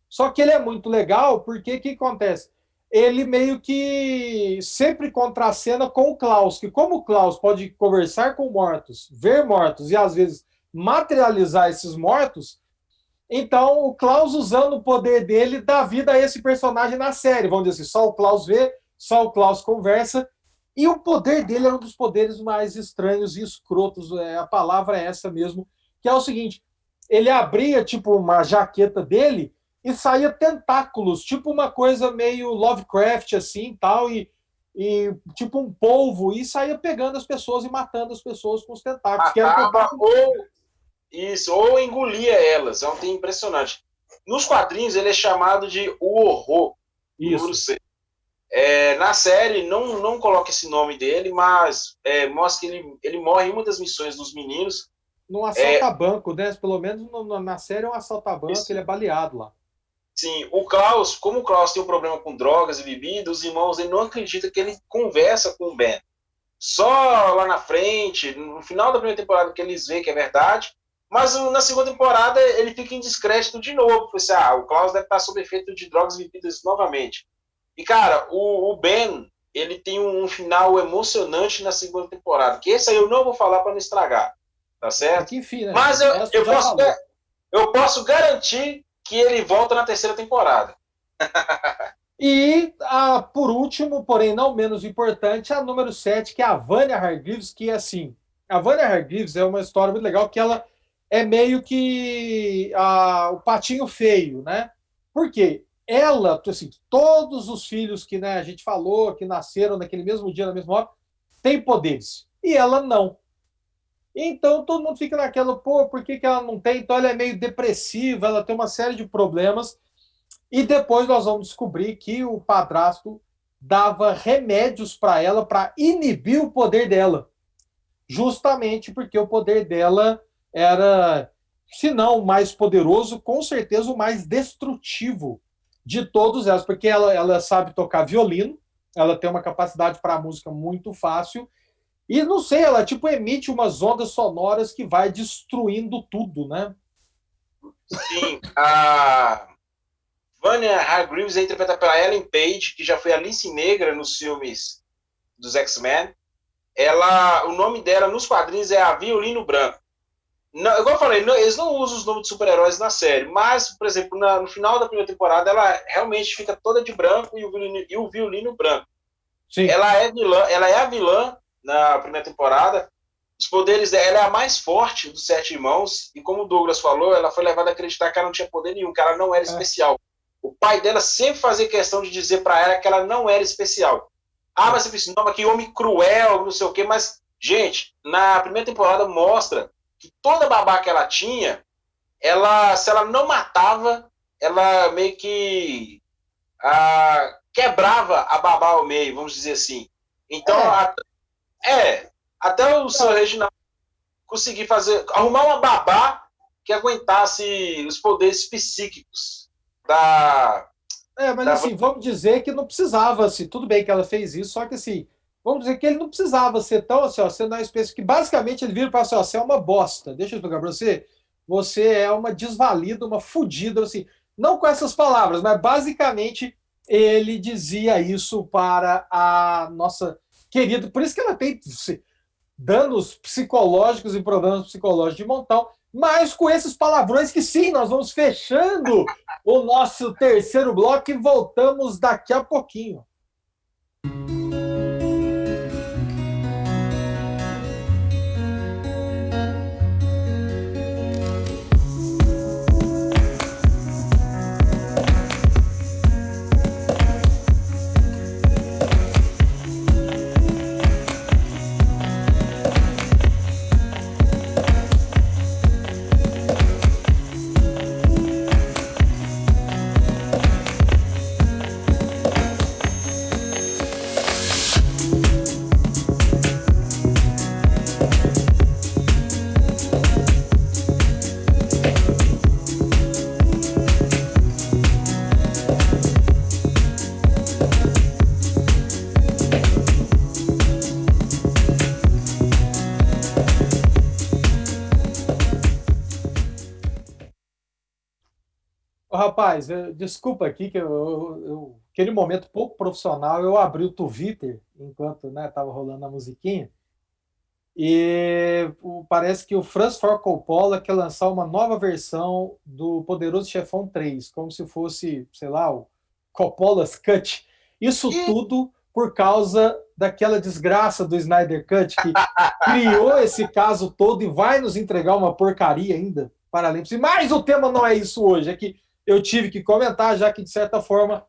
Só que ele é muito legal, porque o que acontece? Ele meio que sempre contracena com o Klaus, que como o Klaus pode conversar com mortos, ver mortos e às vezes materializar esses mortos, então o Klaus, usando o poder dele, dá vida a esse personagem na série. Vamos dizer assim, só o Klaus vê, só o Klaus conversa, e o poder dele é um dos poderes mais estranhos e escrotos, a palavra é essa mesmo, que é o seguinte, ele abria tipo uma jaqueta dele e saía tentáculos, tipo uma coisa meio Lovecraft assim, tal, e tipo um polvo, e saía pegando as pessoas e matando as pessoas com os tentáculos. Ou engolia elas, é um tema impressionante. Nos quadrinhos ele é chamado de o Horror, número 6. Na série não coloca esse nome dele, mas mostra que ele morre em uma das missões dos meninos. Num assalta-banco, né? Pelo menos na série é um assalta-banco, ele é baleado lá. Sim, como o Klaus tem um problema com drogas e bebida, os irmãos ele não acreditam que ele conversa com o Ben. Só lá na frente, no final da primeira temporada, que eles veem que é verdade, mas na segunda temporada ele fica em descrédito de novo. Assim, o Klaus deve estar sob efeito de drogas e bebidas novamente. E, cara, o Ben, ele tem um final emocionante na segunda temporada, que esse aí eu não vou falar para não estragar, tá certo? Enfim, né? Mas eu posso garantir que ele volta na terceira temporada. E, por último, porém não menos importante, a número 7, que é a Vanya Hargreaves, que é assim, a Vanya Hargreaves é uma história muito legal, que ela é meio que o patinho feio, né? Por quê? Ela, assim, todos os filhos que, né, a gente falou, que nasceram naquele mesmo dia, na mesma hora, têm poderes. E ela não. Então todo mundo fica naquela, por que ela não tem? Então ela é meio depressiva, ela tem uma série de problemas. E depois nós vamos descobrir que o padrasto dava remédios para ela para inibir o poder dela. Justamente porque o poder dela era, se não o mais poderoso, com certeza o mais destrutivo de todos elas, porque ela sabe tocar violino, ela tem uma capacidade para a música muito fácil, E não sei, ela tipo emite umas ondas sonoras que vai destruindo tudo, né? Sim, a Vanya Hargreaves é interpretada pela Ellen Page, que já foi a Lince Negra nos filmes dos X-Men. O nome dela nos quadrinhos é a Violino Branco. Não, igual eu falei, eles não usam os nomes de super-heróis na série, mas, por exemplo, no final da primeira temporada, ela realmente fica toda de branco e o violino branco. Sim. Ela é a vilã na primeira temporada. Os poderes dela, ela é a mais forte dos 7 irmãos, e como o Douglas falou, ela foi levada a acreditar que ela não tinha poder nenhum, que ela não era especial. O pai dela sempre fazia questão de dizer para ela que ela não era especial. Mas você pensa, não, que homem cruel, não sei o quê, mas, gente, na primeira temporada mostra que toda babá que ela tinha, se ela não matava, ela meio que quebrava a babá ao meio, vamos dizer assim. Então, até o Sr. Reginaldo conseguir arrumar uma babá que aguentasse os poderes psíquicos mas assim, vamos dizer que não precisava, assim, tudo bem que ela fez isso, só que assim, vamos dizer que ele não precisava ser tão assim, ó, sendo uma espécie que basicamente ele vira para assim, ó, você é uma bosta, deixa eu explicar para você é uma desvalida, uma fudida, assim, não com essas palavras, mas basicamente ele dizia isso para a nossa querida, por isso que ela tem danos psicológicos e problemas psicológicos de montão, mas com esses palavrões que sim, nós vamos fechando o nosso terceiro bloco e voltamos daqui a pouquinho. Rapaz, desculpa aqui que aquele momento pouco profissional, eu abri o Twitter enquanto estava rolando a musiquinha e parece que o Francis Ford Coppola quer lançar uma nova versão do Poderoso Chefão 3, como se fosse, sei lá, o Coppola's Cut. Isso tudo por causa daquela desgraça do Snyder Cut que criou esse caso todo e vai nos entregar uma porcaria ainda para além. Mas o tema não é isso hoje, é que eu tive que comentar, já que, de certa forma,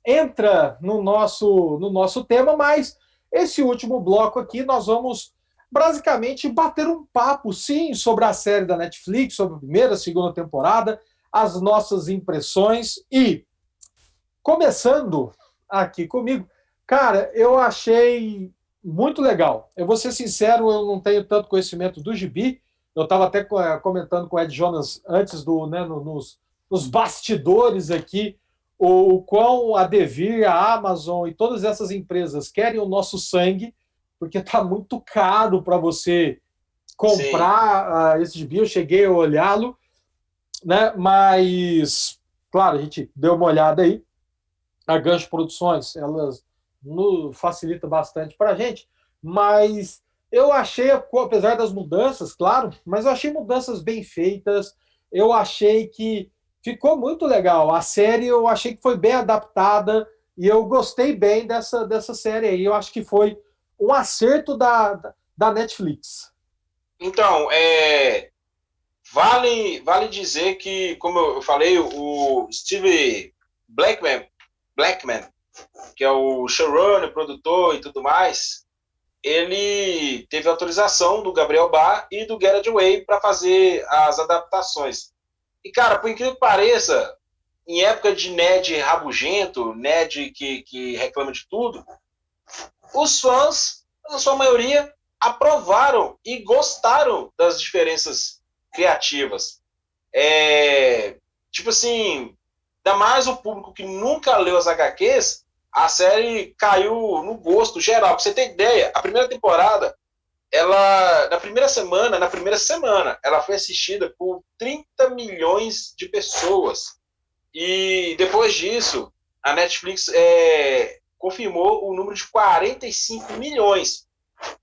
entra no nosso tema, mas esse último bloco aqui nós vamos basicamente bater um papo, sim, sobre a série da Netflix, sobre a primeira, segunda temporada, as nossas impressões e, começando aqui comigo, cara, eu achei muito legal. Eu vou ser sincero, eu não tenho tanto conhecimento do gibi, eu estava até comentando com o Ed Jonas antes nos bastidores aqui, o quão a Devir, a Amazon e todas essas empresas querem o nosso sangue, porque está muito caro para você comprar esse gibi. Eu cheguei a olhá-lo, né? Mas, claro, a gente deu uma olhada aí. A Gancho Produções, elas facilita bastante para a gente, mas eu achei, apesar das mudanças, claro, mas eu achei mudanças bem feitas, eu achei que ficou muito legal. A série eu achei que foi bem adaptada e eu gostei bem dessa série aí. Eu acho que foi um acerto da Netflix. Então, vale dizer que, como eu falei, o Steve Blackman, que é o showrunner, produtor e tudo mais, ele teve autorização do Gabriel Bá e do Gerard Way para fazer as adaptações. E, cara, por incrível que pareça, em época de nerd rabugento, nerd que reclama de tudo, os fãs, na sua maioria, aprovaram e gostaram das diferenças criativas. Tipo assim, ainda mais o público que nunca leu as HQs, a série caiu no gosto geral. Pra você ter ideia, a primeira temporada ela, na primeira semana, ela foi assistida por 30 milhões de pessoas. E depois disso, a Netflix confirmou o número de 45 milhões.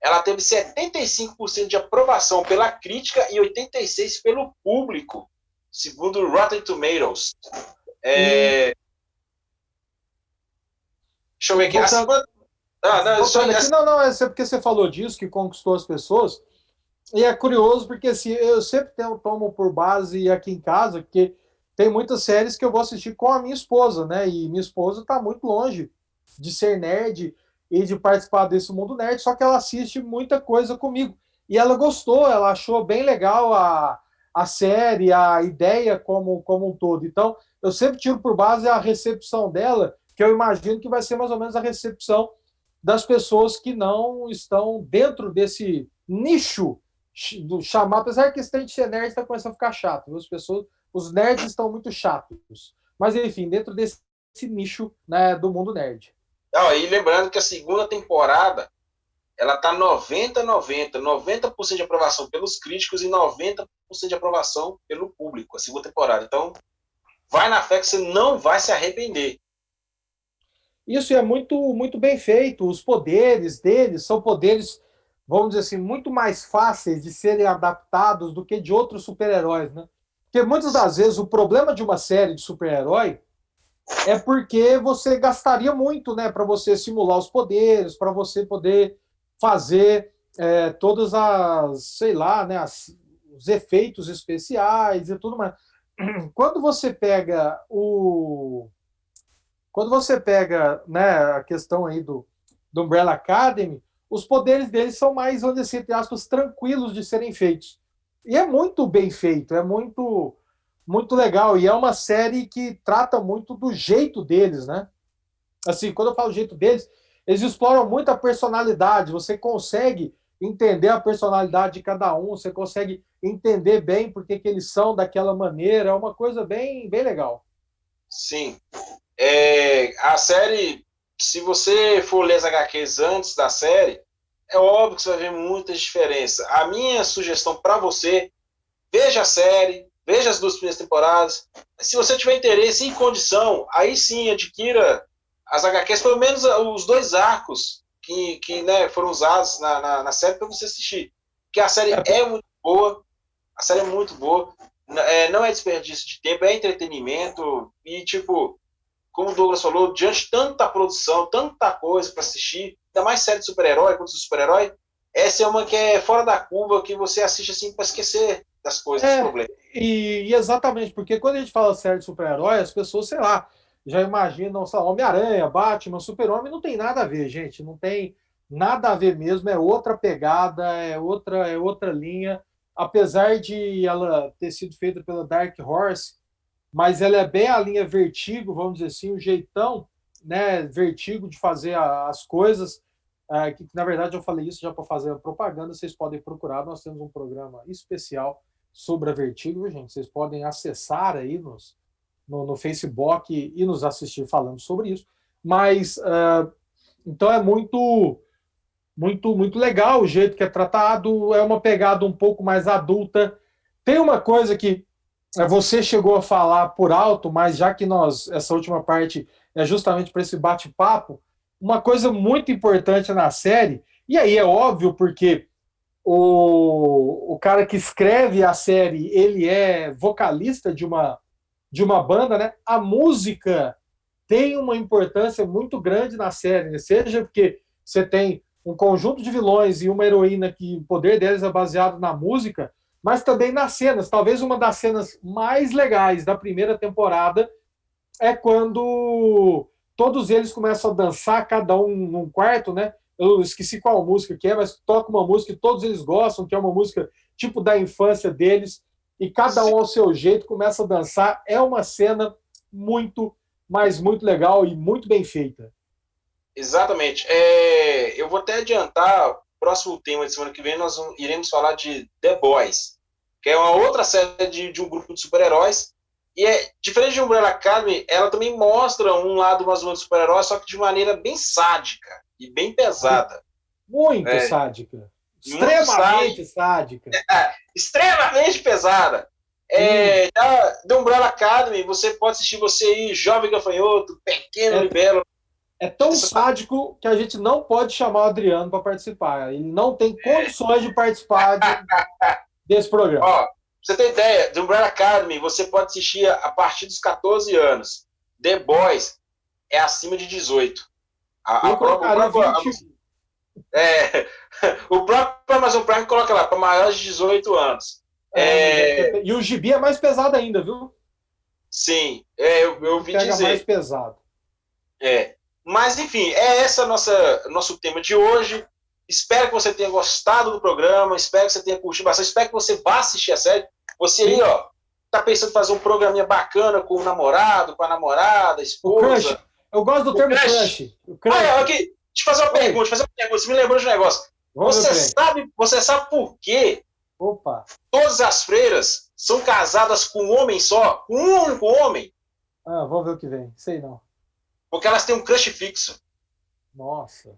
Ela teve 75% de aprovação pela crítica e 86% pelo público, segundo o Rotten Tomatoes. Deixa eu ver aqui. Não, é porque você falou disso, que conquistou as pessoas. E é curioso, porque assim, eu sempre tomo por base aqui em casa, porque tem muitas séries que eu vou assistir com a minha esposa, né? E minha esposa está muito longe de ser nerd e de participar desse mundo nerd, só que ela assiste muita coisa comigo. E ela gostou, ela achou bem legal a série, a ideia como um todo. Então, eu sempre tiro por base a recepção dela, que eu imagino que vai ser mais ou menos a recepção das pessoas que não estão dentro desse nicho do chamar, apesar que esse trem de ser nerd está começando a ficar chato, viu? Os nerds estão muito chatos. Mas, enfim, dentro desse nicho, né, do mundo nerd. E lembrando que a segunda temporada ela tá 90% de aprovação pelos críticos e 90% de aprovação pelo público, a segunda temporada. Então, vai na fé que você não vai se arrepender. Isso é muito, muito bem feito. Os poderes deles são poderes, vamos dizer assim, muito mais fáceis de serem adaptados do que de outros super-heróis, né? Porque muitas das vezes o problema de uma série de super-herói é porque você gastaria muito, né, para você simular os poderes, para você poder fazer todas sei lá, né, os efeitos especiais e tudo mais. Quando você pega né, a questão aí do Umbrella Academy, os poderes deles são mais, vamos dizer, entre aspas, tranquilos de serem feitos. E é muito bem feito, é muito, muito legal. E é uma série que trata muito do jeito deles, né? Assim, quando eu falo jeito deles, eles exploram muito a personalidade. Você consegue entender a personalidade de cada um, você consegue entender bem por que eles são daquela maneira. É uma coisa bem, bem legal. Sim. A série, se você for ler as HQs antes da série, é óbvio que você vai ver muitas diferenças. A minha sugestão para você, veja a série, veja as 2 primeiras temporadas. Se você tiver interesse e condição, aí sim adquira as HQs, pelo menos os 2 arcos que né, foram usados na série para você assistir. Porque a série é muito boa, não é desperdício de tempo, é entretenimento e, tipo, como o Douglas falou, diante de tanta produção, tanta coisa para assistir, ainda mais série de super-herói, quanto de super-herói, essa é uma que é fora da curva, que você assiste assim para esquecer das coisas, dos problemas. E exatamente, porque quando a gente fala série de super-herói, as pessoas, sei lá, já imaginam, sei lá, Homem-Aranha, Batman, Super-Homem, não tem nada a ver, gente, não tem nada a ver mesmo, é outra pegada, é outra linha, apesar de ela ter sido feita pela Dark Horse, mas ela é bem a linha Vertigo, vamos dizer assim, o jeitão, né, Vertigo de fazer as coisas, que na verdade eu falei isso já para fazer a propaganda, vocês podem procurar, nós temos um programa especial sobre a Vertigo, gente, vocês podem acessar aí no Facebook e nos assistir falando sobre isso, mas então é muito, muito, muito legal o jeito que é tratado, é uma pegada um pouco mais adulta. Tem uma coisa que você chegou a falar por alto, mas já que essa última parte é justamente para esse bate-papo, uma coisa muito importante na série, e aí é óbvio porque o cara que escreve a série, ele é vocalista de uma banda, né? A música tem uma importância muito grande na série, né? Seja porque você tem um conjunto de vilões e uma heroína que o poder deles é baseado na música, mas também nas cenas. Talvez uma das cenas mais legais da primeira temporada é quando todos eles começam a dançar, cada um num quarto, né? Eu esqueci qual música que é, mas toca uma música que todos eles gostam, que é uma música tipo da infância deles, e cada um ao seu jeito começa a dançar. É uma cena muito, mas muito legal e muito bem feita. Exatamente. Eu vou até adiantar, o próximo tema de semana que vem nós iremos falar de The Boys, que é uma outra série de um grupo de super-heróis, e diferente de Umbrella Academy, ela também mostra um lado mais ou menos super-herói, só que de maneira bem sádica e bem pesada. Muito sádica. Extremamente sádica. Extremamente pesada. Da Umbrella Academy, você pode assistir você aí, Jovem Gafanhoto, Pequeno Libelo. É tão sádico que a gente não pode chamar o Adriano para participar. Ele não tem condições de participar desse programa. Ó, pra você ter ideia, The Umbrella Academy, você pode assistir a partir dos 14 anos. The Boys é acima de 18. O próprio Amazon Prime coloca lá, para maiores de 18 anos. E o gibi é mais pesado ainda, viu? Sim, eu ouvi pega dizer. Mais pesado. Mas, enfim, esse nosso tema de hoje. Espero que você tenha gostado do programa, espero que você tenha curtido bastante, espero que você vá assistir a série. Você aí, ó, tá pensando em fazer um programinha bacana com o namorado, com a namorada, a esposa. O crush. Eu gosto do termo crush. Aqui, deixa eu fazer uma pergunta, Você me lembrou de um negócio. Você sabe por quê? Opa. Todas as freiras são casadas com um homem só? Com um único homem? Vamos ver o que vem. Sei não. Porque elas têm um crush fixo. Nossa.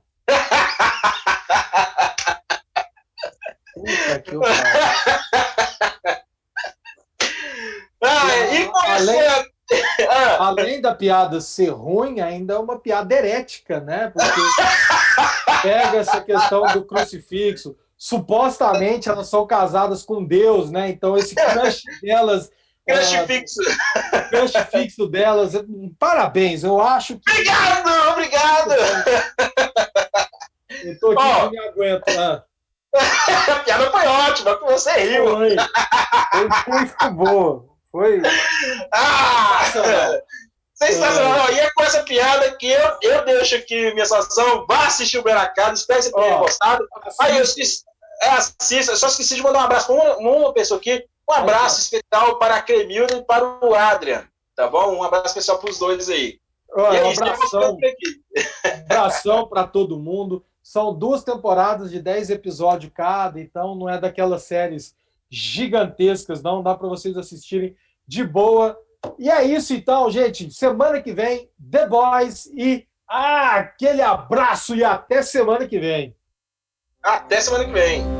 Puta que além da piada ser ruim, ainda é uma piada herética, né? Porque pega essa questão do crucifixo. Supostamente elas são casadas com Deus, né? Então esse crush delas... Crush fixo delas. Parabéns, eu acho que... Obrigado! Eu tô aqui que me aguento. A piada foi ótima, que você riu. Foi muito boa. Foi. Sensacional. E é com essa piada que eu deixo aqui minha situação. Vá assistir o Beracado. Espero que você tenha gostado. Eu esqueci. Assista. Só esqueci de mandar um abraço para uma pessoa aqui. Um abraço especial para a Cremilda e para o Adrian. Tá bom? Um abraço especial para os dois aí. Abração para todo mundo. São 2 temporadas de 10 episódios cada, então não é daquelas séries gigantescas, não. Dá para vocês assistirem de boa. E é isso então, gente. Semana que vem, The Boys e aquele abraço e até semana que vem. Até semana que vem.